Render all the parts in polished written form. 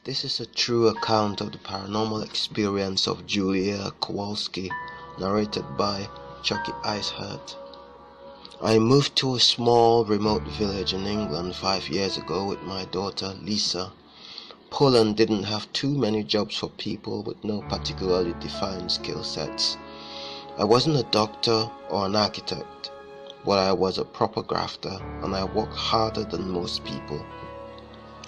This is a true account of the paranormal experience of Julia Kowalski, narrated by Chucky Iceheart. I moved to a small, remote village in England 5 years ago with my daughter Lisa. Poland didn't have too many jobs for people with no particularly defined skill sets. I wasn't a doctor or an architect, but I was a proper grafter, and I worked harder than most people.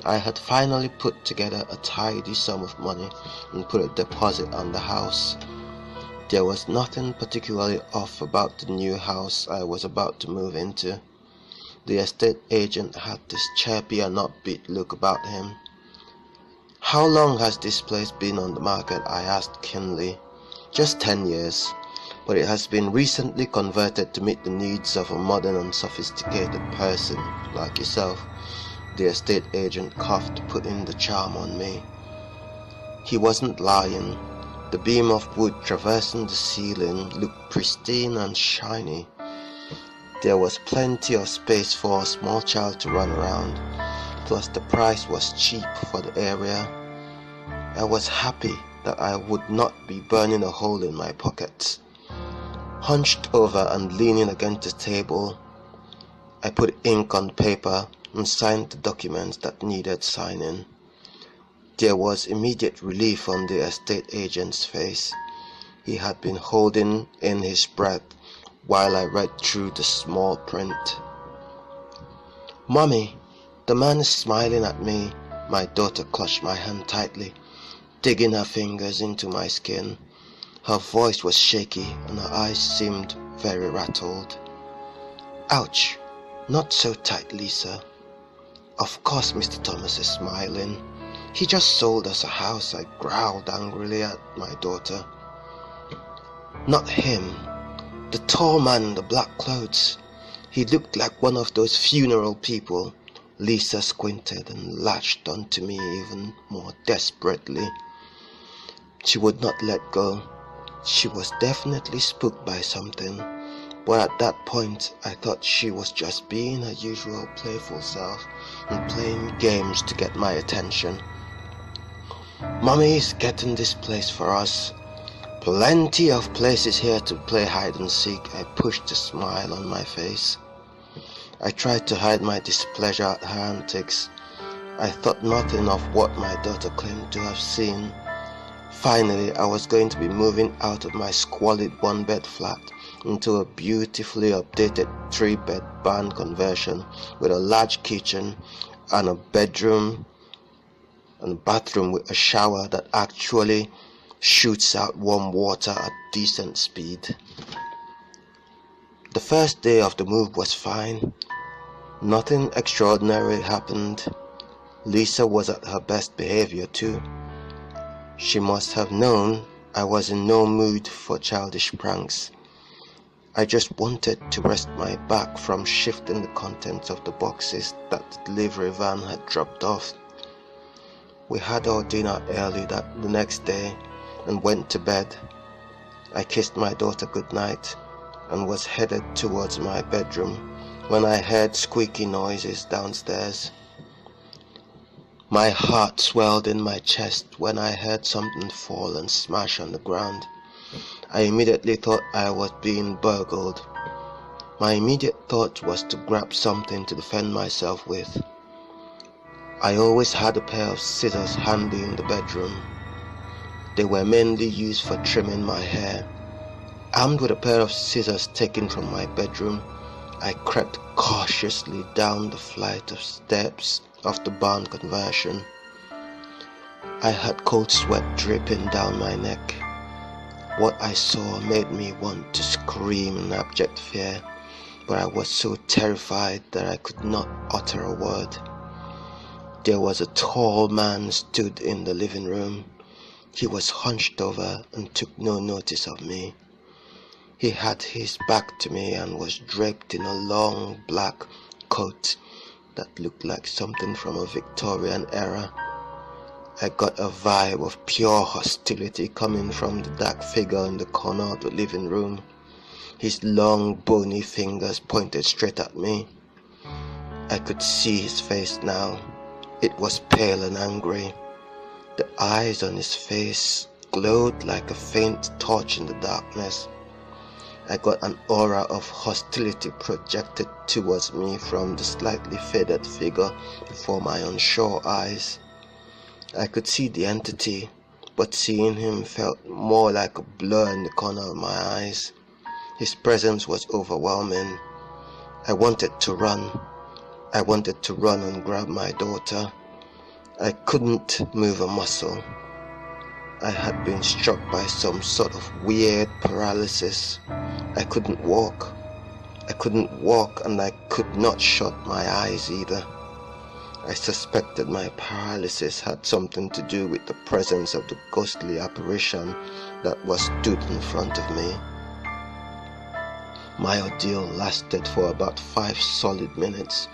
I had finally put together a tidy sum of money and put a deposit on the house. There was nothing particularly off about the new house I was about to move into. The estate agent had this chirpy and upbeat look about him. "How long has this place been on the market?" I asked keenly. "Just 10 years, but it has been recently converted to meet the needs of a modern and sophisticated person like yourself." The estate agent coughed, putting the charm on me. He wasn't lying. The beam of wood traversing the ceiling looked pristine and shiny. There was plenty of space for a small child to run around, plus the price was cheap for the area. I was happy that I would not be burning a hole in my pockets. Hunched over and leaning against the table, I put ink on paper and signed the documents that needed signing. There was immediate relief on the estate agent's face. He had been holding in his breath while I read through the small print. "Mommy, the man is smiling at me." My daughter clutched my hand tightly, digging her fingers into my skin. Her voice was shaky and her eyes seemed very rattled. "Ouch, not so tight, Lisa." "Of course Mr. Thomas is smiling. He just sold us a house," I growled angrily at my daughter. "Not him. The tall man in the black clothes. He looked like one of those funeral people." Lisa squinted and latched onto me even more desperately. She would not let go. She was definitely spooked by something, but at that point I thought she was just being her usual playful self and playing games to get my attention. "Mommy is getting this place for us. Plenty of places here to play hide and seek." I pushed a smile on my face. I tried to hide my displeasure at her antics. I thought nothing of what my daughter claimed to have seen. Finally, I was going to be moving out of my squalid one-bed flat into a beautifully updated 3-bed barn conversion with a large kitchen and a bedroom and a bathroom with a shower that actually shoots out warm water at decent speed. The first day of the move was fine. Nothing extraordinary happened. Lisa was at her best behavior too. She must have known I was in no mood for childish pranks. I just wanted to rest my back from shifting the contents of the boxes that the delivery van had dropped off. We had our dinner early the next day and went to bed. I kissed my daughter goodnight and was headed towards my bedroom when I heard squeaky noises downstairs. My heart swelled in my chest when I heard something fall and smash on the ground. I immediately thought I was being burgled. My immediate thought was to grab something to defend myself with. I always had a pair of scissors handy in the bedroom. They were mainly used for trimming my hair. Armed with a pair of scissors taken from my bedroom, I crept cautiously down the flight of steps of the barn conversion. I had cold sweat dripping down my neck. What I saw made me want to scream in abject fear, but I was so terrified that I could not utter a word. There was a tall man stood in the living room. He was hunched over and took no notice of me. He had his back to me and was draped in a long black coat that looked like something from a Victorian era. I got a vibe of pure hostility coming from the dark figure in the corner of the living room. His long bony fingers pointed straight at me. I could see his face now. It was pale and angry. The eyes on his face glowed like a faint torch in the darkness. I got an aura of hostility projected towards me from the slightly faded figure before my unsure eyes. I could see the entity, but seeing him felt more like a blur in the corner of my eyes. His presence was overwhelming. I wanted to run. I wanted to run and grab my daughter. I couldn't move a muscle. I had been struck by some sort of weird paralysis. I couldn't walk. I couldn't walk, and I could not shut my eyes either. I suspected my paralysis had something to do with the presence of the ghostly apparition that was stood in front of me. My ordeal lasted for about 5 solid minutes.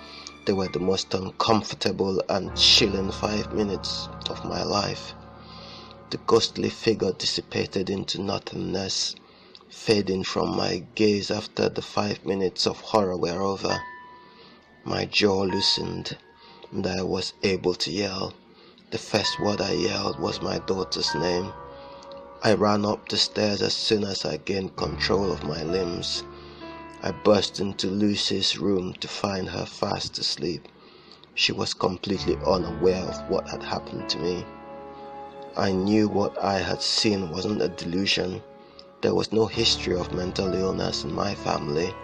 They were the most uncomfortable and chilling 5 minutes of my life. The ghostly figure dissipated into nothingness, fading from my gaze after the 5 minutes of horror were over. My jaw loosened, and I was able to yell. The first word I yelled was my daughter's name. I ran up the stairs as soon as I gained control of my limbs. I burst into Lucy's room to find her fast asleep. She was completely unaware of what had happened to me. I knew what I had seen wasn't a delusion. There was no history of mental illness in my family.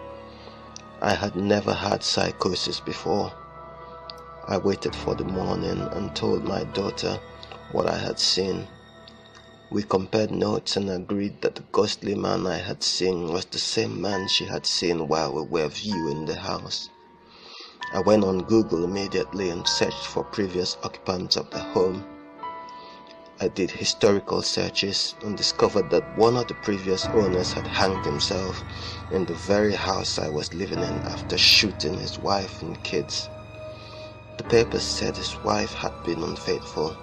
I had never had psychosis before. I waited for the morning and told my daughter what I had seen. We compared notes and agreed that the ghostly man I had seen was the same man she had seen while we were viewing the house. I went on Google immediately and searched for previous occupants of the home. I did historical searches and discovered that one of the previous owners had hanged himself in the very house I was living in after shooting his wife and kids. The papers said his wife had been unfaithful.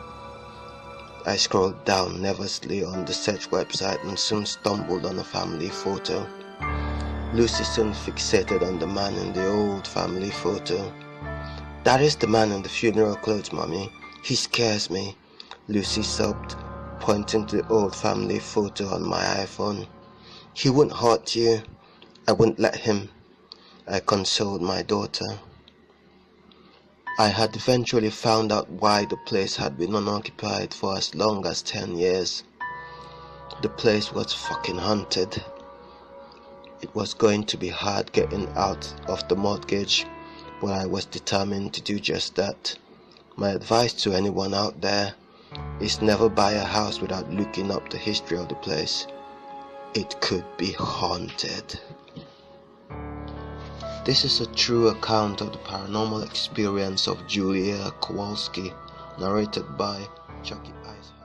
I scrolled down nervously on the search website and soon stumbled on a family photo. Lucy soon fixated on the man in the old family photo. "That is the man in the funeral clothes, Mommy. He scares me," Lucy sobbed, pointing to the old family photo on my iPhone. "He won't hurt you. I won't let him," I consoled my daughter. I had eventually found out why the place had been unoccupied for as long as 10 years. The place was fucking haunted. It was going to be hard getting out of the mortgage, but I was determined to do just that. My advice to anyone out there is never buy a house without looking up the history of the place. It could be haunted. This is a true account of the paranormal experience of Julia Kowalski, narrated by Chucky, iceheart.